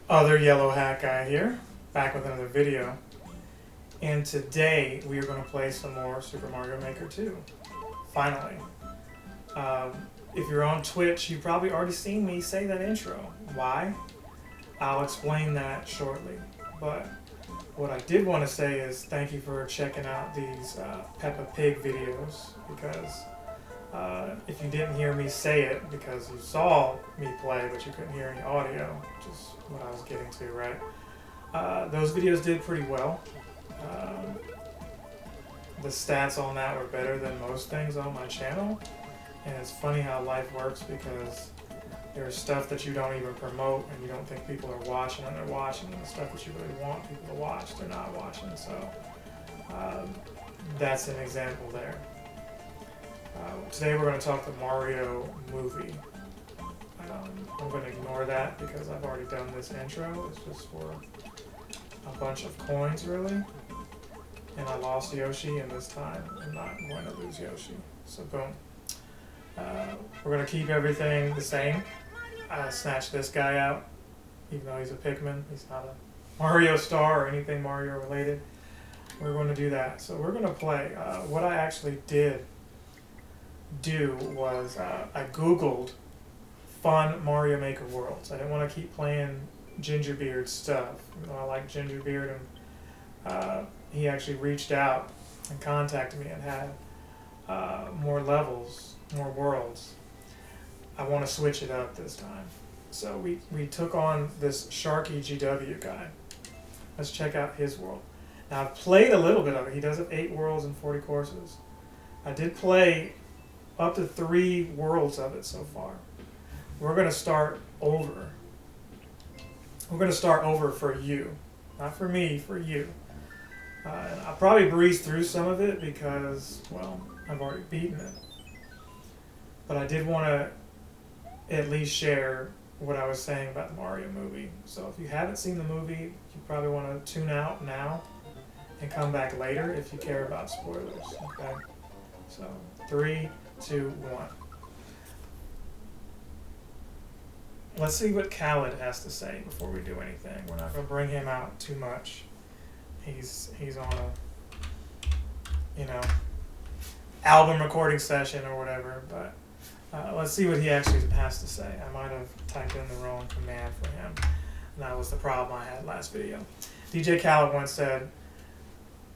Other yellow hat guy here, back with another video. And today we are going to play some more Super Mario Maker 2. Finally. If you're on Twitch, you've probably already seen me say that intro. Why? I'll explain that shortly. But what I did want to say is thank you for checking out these Peppa Pig videos, because if you didn't hear me say it because you saw me play but you couldn't hear any audio, which is what I was getting to, right? Those videos did pretty well. The stats on that were better than most things on my channel, and it's funny how life works, because there's stuff that you don't even promote and you don't think people are watching, and they're watching, and the stuff that you really want people to watch, they're not watching. So that's an example there. Today we're going to talk the Mario movie. I'm going to ignore that because I've already done this intro. It's just for a bunch of coins, really. And I lost Yoshi, and this time I'm not going to lose Yoshi. So boom. We're going to keep everything the same. I snatched this guy out, even though he's a Pikmin. He's not a Mario star or anything Mario related. We're going to do that. So we're going to play. What I actually did do was I Googled fun Mario Maker worlds. I didn't want to keep playing Gingerbeard stuff. You know, I like Gingerbeard, and he actually reached out and contacted me and had more levels, more worlds. I want to switch it up this time. So we took on this Sharky GW guy. Let's check out his world. Now I've played a little bit of it. He does have 8 worlds and 40 courses. I did play up to 3 worlds of it so far. We're going to start over. We're going to start over for you. Not for me, for you. I'll probably breeze through some of it because, well, I've already beaten it. But I did want to at least share what I was saying about the Mario movie. So if you haven't seen the movie, you probably want to tune out now and come back later if you care about spoilers. Okay? So 3, 2, 1. Let's see what Khaled has to say before we do anything. We're not going to bring him out too much. He's on a, album recording session or whatever, but let's see what he actually has to say. I might have typed in the wrong command for him, and that was the problem I had last video. DJ Khaled once said,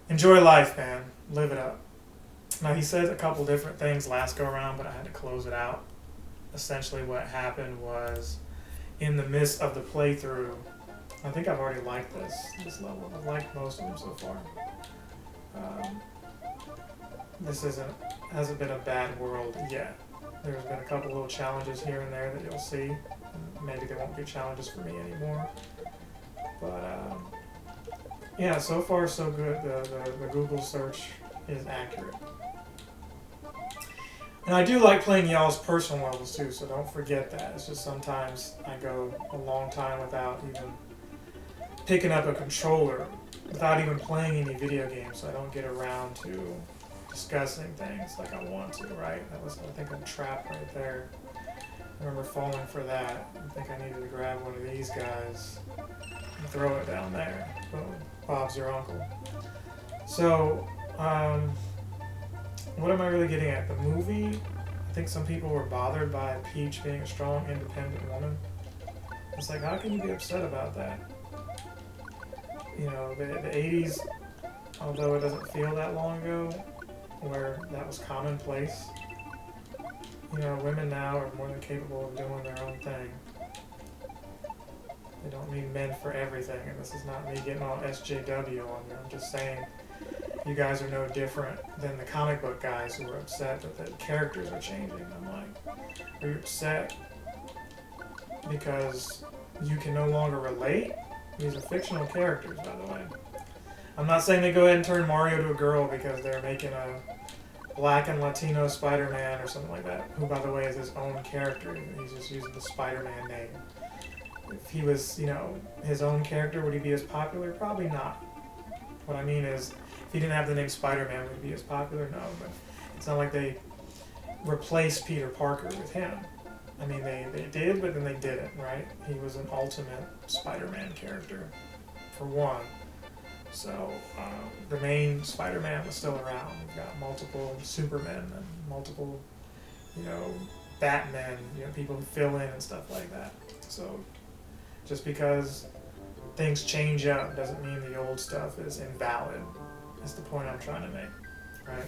"Enjoy life, man. Live it up." Now, he said a couple different things last go around, but I had to close it out. Essentially what happened was, in the midst of the playthrough, I think I've already liked this level. I've liked most of them so far. This hasn't been a bad world yet. There's been a couple little challenges here and there that you'll see. Maybe they won't be challenges for me anymore. But yeah, so far so good. The Google search is accurate. And I do like playing y'all's personal levels too, so don't forget that. It's just sometimes I go a long time without even picking up a controller, without even playing any video games, so I don't get around to discussing things like I want to, right? That was, I think, a trap right there. I remember falling for that. I think I needed to grab one of these guys and throw it down there. Boom. Bob's your uncle. So, what am I really getting at? The movie, I think some people were bothered by Peach being a strong, independent woman. It's like, how can you be upset about that? You know, the 80s, although it doesn't feel that long ago, where that was commonplace. You know, women now are more than capable of doing their own thing. They don't need men for everything, and this is not me getting all SJW on you. I'm just saying, you guys are no different than the comic book guys who are upset that the characters are changing. I'm like, are you upset because you can no longer relate? These are fictional characters, by the way. I'm not saying they go ahead and turn Mario to a girl because they're making a black and Latino Spider-Man or something like that, who, by the way, is his own character. He's just using the Spider-Man name. If he was, his own character, would he be as popular? Probably not. What I mean is, if he didn't have the name Spider-Man, would he be as popular? No, but it's not like they replaced Peter Parker with him. I mean, they did, but then they didn't, right? He was an ultimate Spider-Man character, for one. So the main Spider-Man was still around. We've got multiple Supermen and multiple, you know, Batmen, you know, people who fill in and stuff like that. So just because things change up doesn't mean the old stuff is invalid. That's the point I'm trying to make, right?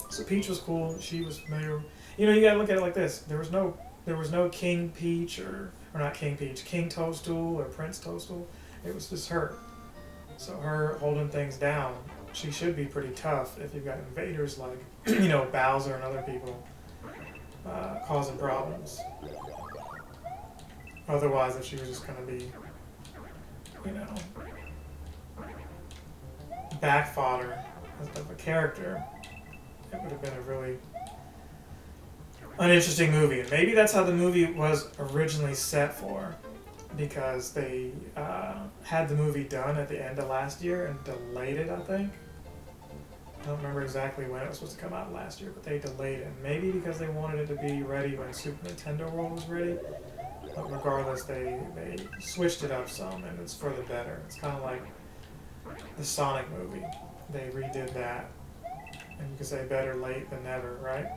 So Peach was cool. She was familiar. You know, you gotta look at it like this. There was no King Peach or not King Peach, King Toadstool or Prince Toadstool. It was just her. So her holding things down, she should be pretty tough if you've got invaders like, you know, Bowser and other people causing problems. Otherwise, if she was just gonna be, you know, back fodder of a character, it would have been a really uninteresting movie. And maybe that's how the movie was originally set for, because they had the movie done at the end of last year and delayed it, I think. I don't remember exactly when it was supposed to come out last year, but they delayed it. Maybe because they wanted it to be ready when Super Nintendo World was ready. But regardless, they switched it up some, and it's for the better. It's kind of like the Sonic movie. They redid that. And you could say better late than never, right?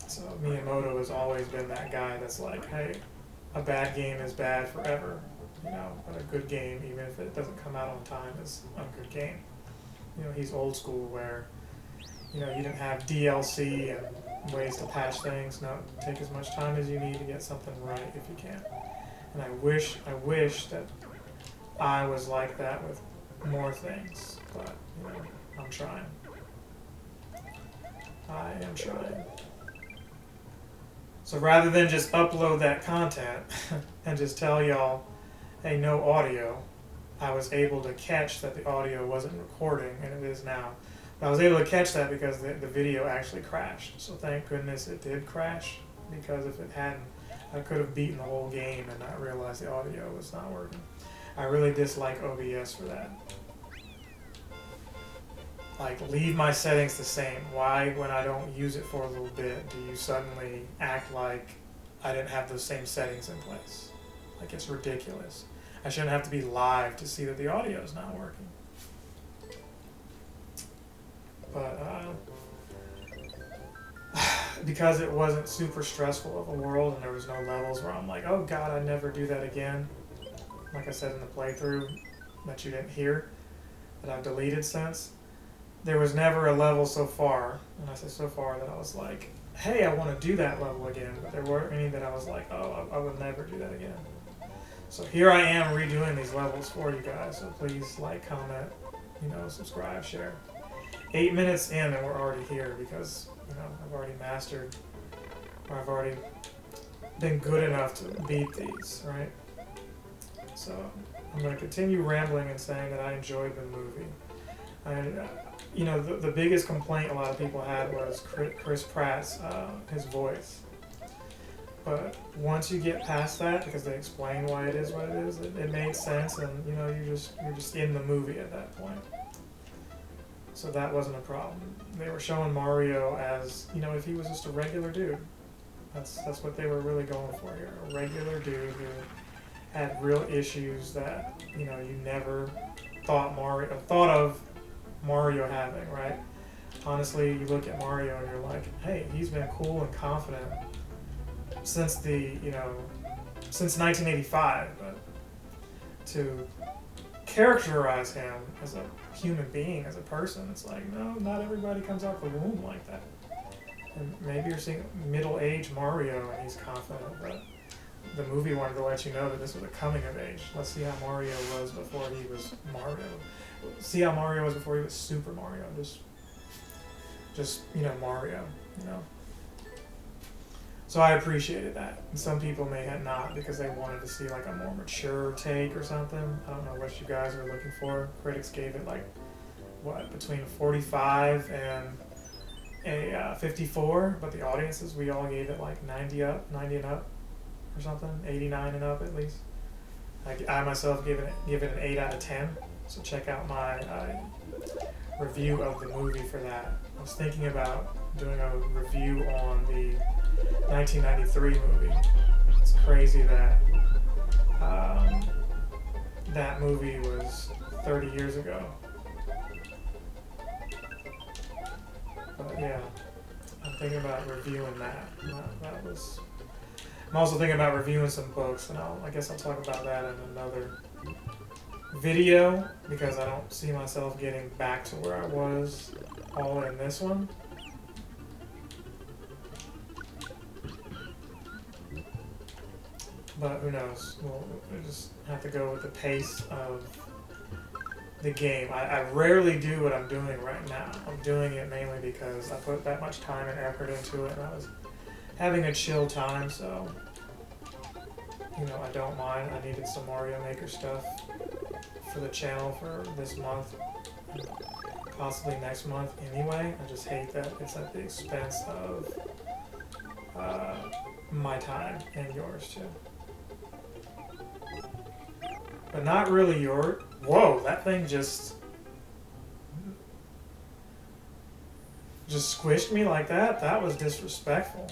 So Miyamoto has always been that guy that's like, hey, a bad game is bad forever, you know, but a good game, even if it doesn't come out on time, is a good game. You know, he's old school where, you know, you didn't have DLC and ways to patch things. No, take as much time as you need to get something right if you can. And I wish that I was like that with more things, but, you know, I'm trying. I am trying. So rather than just upload that content and just tell y'all, hey, no audio, I was able to catch that the audio wasn't recording, and it is now. But I was able to catch that because the video actually crashed. So thank goodness it did crash, because if it hadn't, I could have beaten the whole game and not realized the audio was not working. I really dislike OBS for that. Like, leave my settings the same. Why, when I don't use it for a little bit, do you suddenly act like I didn't have those same settings in place? Like, it's ridiculous. I shouldn't have to be live to see that the audio is not working. But because it wasn't super stressful of a world and there was no levels where I'm like, oh god, I'd never do that again. Like I said in the playthrough that you didn't hear, that I've deleted since. There was never a level so far, and I say so far, that I was like, hey, I want to do that level again, but there weren't any that I was like, oh, I would never do that again. So here I am redoing these levels for you guys, so please like, comment, you know, subscribe, share. 8 minutes in and we're already here because, you know, I've already mastered, or I've already been good enough to beat these, right? So I'm going to continue rambling and saying that I enjoyed the movie. You know, the biggest complaint a lot of people had was Chris Pratt's, his voice. But once you get past that, because they explain why it is what it is, it made sense, and you know, you're just in the movie at that point. So that wasn't a problem. They were showing Mario as, you know, if he was just a regular dude. That's what they were really going for here. A regular dude who had real issues that, you know, you never thought of Mario having, right? Honestly, you look at Mario and you're like, hey, he's been cool and confident since since 1985, but to characterize him as a human being, as a person, it's like, no, not everybody comes out the womb like that. And maybe you're seeing middle-aged Mario and he's confident, but the movie wanted to let you know that this was a coming of age. Let's see how Mario was before he was Mario. See how Mario was before he was Super Mario. Just you know, Mario, you know. So I appreciated that. And some people may have not, because they wanted to see like a more mature take or something. I don't know what you guys are looking for. Critics gave it like, what, between 45 and a 54, but the audiences, we all gave it like 90 and up or something, 89 and up at least. I myself give it an 8 out of 10. So check out my review of the movie for that. I was thinking about doing a review on the 1993 movie. It's crazy that that movie was 30 years ago. But yeah, I'm thinking about reviewing that. That was. I'm also thinking about reviewing some books, and I guess I'll talk about that in another video, because I don't see myself getting back to where I was all in this one. But who knows? We'll just have to go with the pace of the game. I rarely do what I'm doing right now. I'm doing it mainly because I put that much time and effort into it, and I was having a chill time, so you know, I don't mind. I needed some Mario Maker stuff for the channel for this month, and possibly next month anyway. I just hate that it's at the expense of my time and yours too. But not really your. Whoa, that thing just squished me like that? That was disrespectful.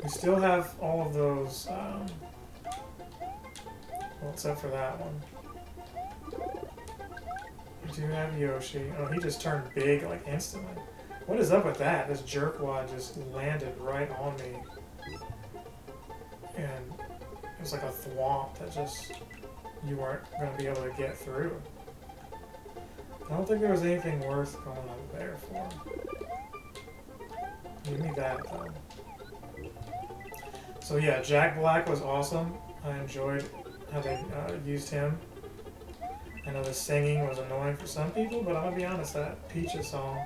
We still have all of those, well, except for that one. We do have Yoshi. Oh, he just turned big, like, instantly. What is up with that? This jerkwad just landed right on me. And it was like a thwomp that just, you weren't going to be able to get through. I don't think there was anything worth going up there for. Give me that, though. So yeah, Jack Black was awesome. I enjoyed how they used him. I know the singing was annoying for some people, but I'm going to be honest, that Peaches song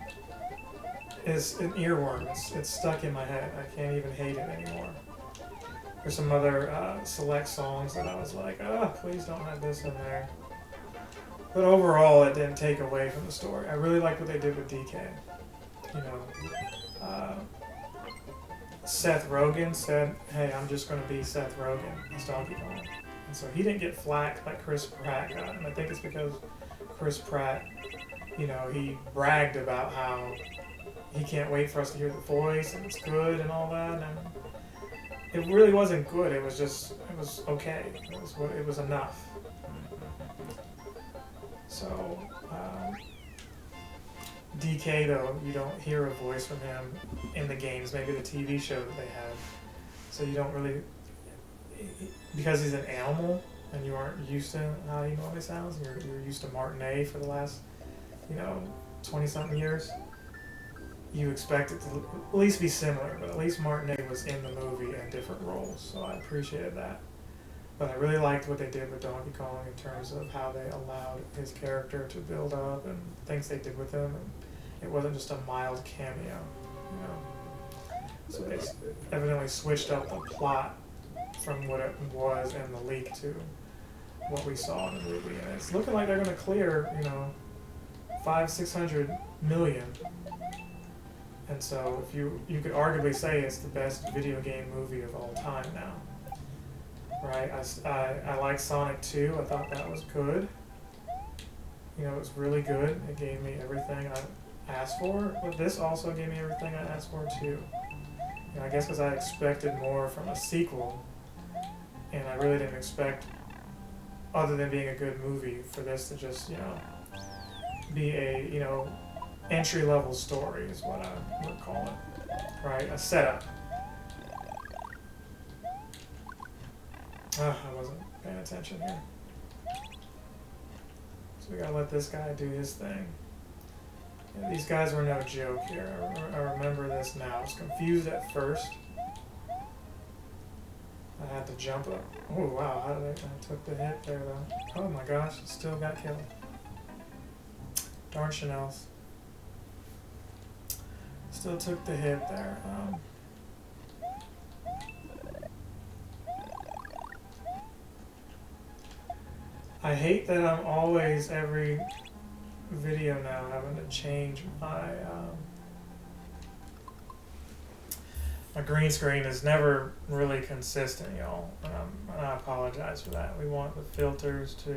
is an earworm. It's stuck in my head. I can't even hate it anymore. There's some other select songs that I was like, oh, please don't have this in there. But overall, it didn't take away from the story. I really liked what they did with DK. You know, Seth Rogen said, hey, I'm just going to be Seth Rogen as Donkey Kong. And so he didn't get flack like Chris Pratt got. And I think it's because Chris Pratt, you know, he bragged about how he can't wait for us to hear the voice and it's good and all that. And it really wasn't good. It was just, it was okay. It was enough. So, DK, though, you don't hear a voice from him in the games, maybe the TV show that they have. So you don't really, because he's an animal and you aren't used to how he normally sounds, and you're used to Martinet for the last, you know, 20-something years, you expect it to at least be similar, but at least Martinet was in the movie in different roles, so I appreciated that. But I really liked what they did with Donkey Kong in terms of how they allowed his character to build up and things they did with him. And it wasn't just a mild cameo, you know. So they evidently switched up the plot from what it was in the leak to what we saw in the movie. And it's looking like they're going to clear, you know, 500-600 million. And so if you could arguably say it's the best video game movie of all time now. Right, I like Sonic 2. I thought that was good. You know, it was really good. It gave me everything I asked for, but this also gave me everything I asked for too. You know, I guess because I expected more from a sequel, and I really didn't expect, other than being a good movie, for this to just, you know, be a, you know, entry-level story is what I would call it. Right, a setup. I wasn't paying attention here. So we gotta let this guy do his thing. Yeah, these guys were no joke here. I remember this now. I was confused at first. I had to jump up. Oh wow, how did I took the hit there though. Oh my gosh, still got killed. Darn Chanel's. Still took the hit there. I hate that I'm always, every video now, having to change my, my green screen is never really consistent, y'all, and I apologize for that. We want the filters to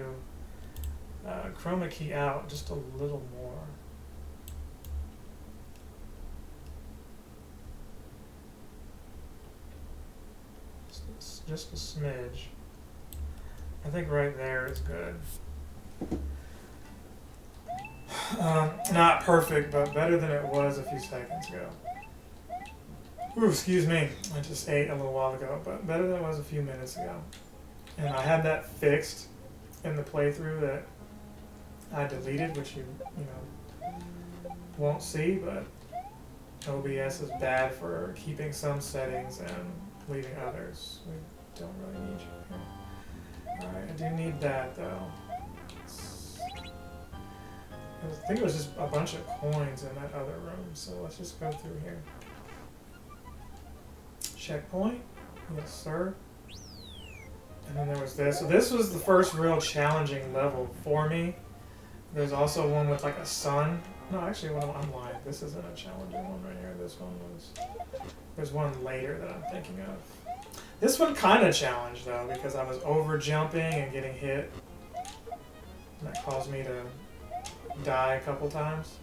chroma key out just a little more. just a smidge. I think right there is good. Not perfect, but better than it was a few seconds ago. Ooh, excuse me. I just ate a little while ago, but better than it was a few minutes ago. And I had that fixed in the playthrough that I deleted, which you know won't see, but OBS is bad for keeping some settings and leaving others. We don't really need you here. Alright, I do need that though. I think it was just a bunch of coins in that other room, so let's just go through here. Checkpoint, yes sir. And then there was this. So this was the first real challenging level for me. There's also one with like a sun. No, actually, I'm lying. This isn't a challenging one right here. This one was. There's one later that I'm thinking of. This one kind of challenged though, because I was over jumping and getting hit. And that caused me to die a couple times.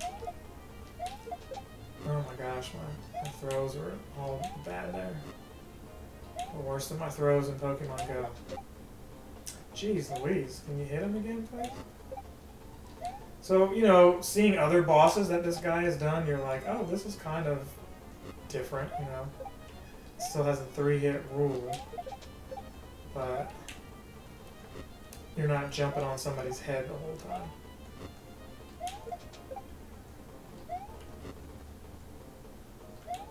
Oh my gosh, my throws were all bad there. Worse than my throws in Pokemon Go. Jeez Louise, can you hit him again, please? So, you know, seeing other bosses that this guy has done, you're like, oh, this is kind of different, you know. It still has a 3-hit rule, but you're not jumping on somebody's head the whole time.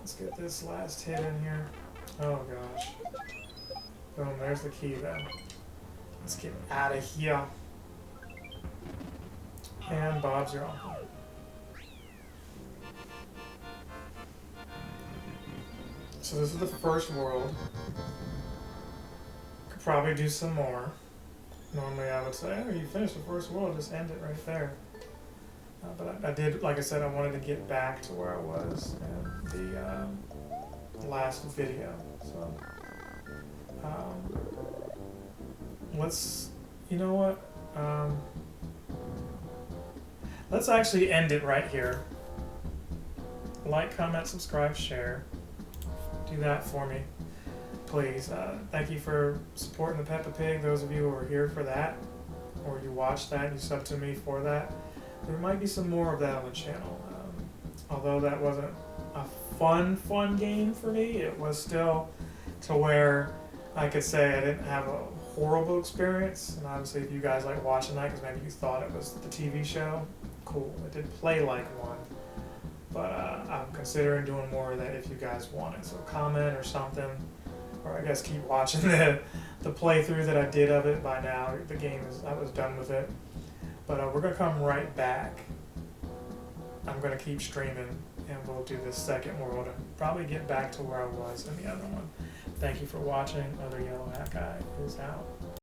Let's get this last hit in here. Oh gosh. Boom, there's the key though. Let's get out of here. And Bob's your uncle. So this is the first world. Could probably do some more. Normally I would say, oh, you finished the first world, just end it right there. But I did, like I said, I wanted to get back to where I was in the last video. So let's, you know what? Let's actually end it right here. Like, comment, subscribe, share. Do that for me, please. Thank you for supporting the Peppa Pig. Those of you who are here for that, or you watched that, you subbed to me for that. There might be some more of that on the channel. Although that wasn't a fun game for me, it was still to where I could say I didn't have a horrible experience. And obviously if you guys like watching that because maybe you thought it was the TV show, cool. It did play like one. But I'm considering doing more of that if you guys want it. So comment or something, or I guess keep watching the playthrough that I did of it. By now the game is, I was done with it. But we're going to come right back. I'm going to keep streaming and we'll do this second world and probably get back to where I was in the other one. Thank you for watching. Other Yellow Hat Guy is out.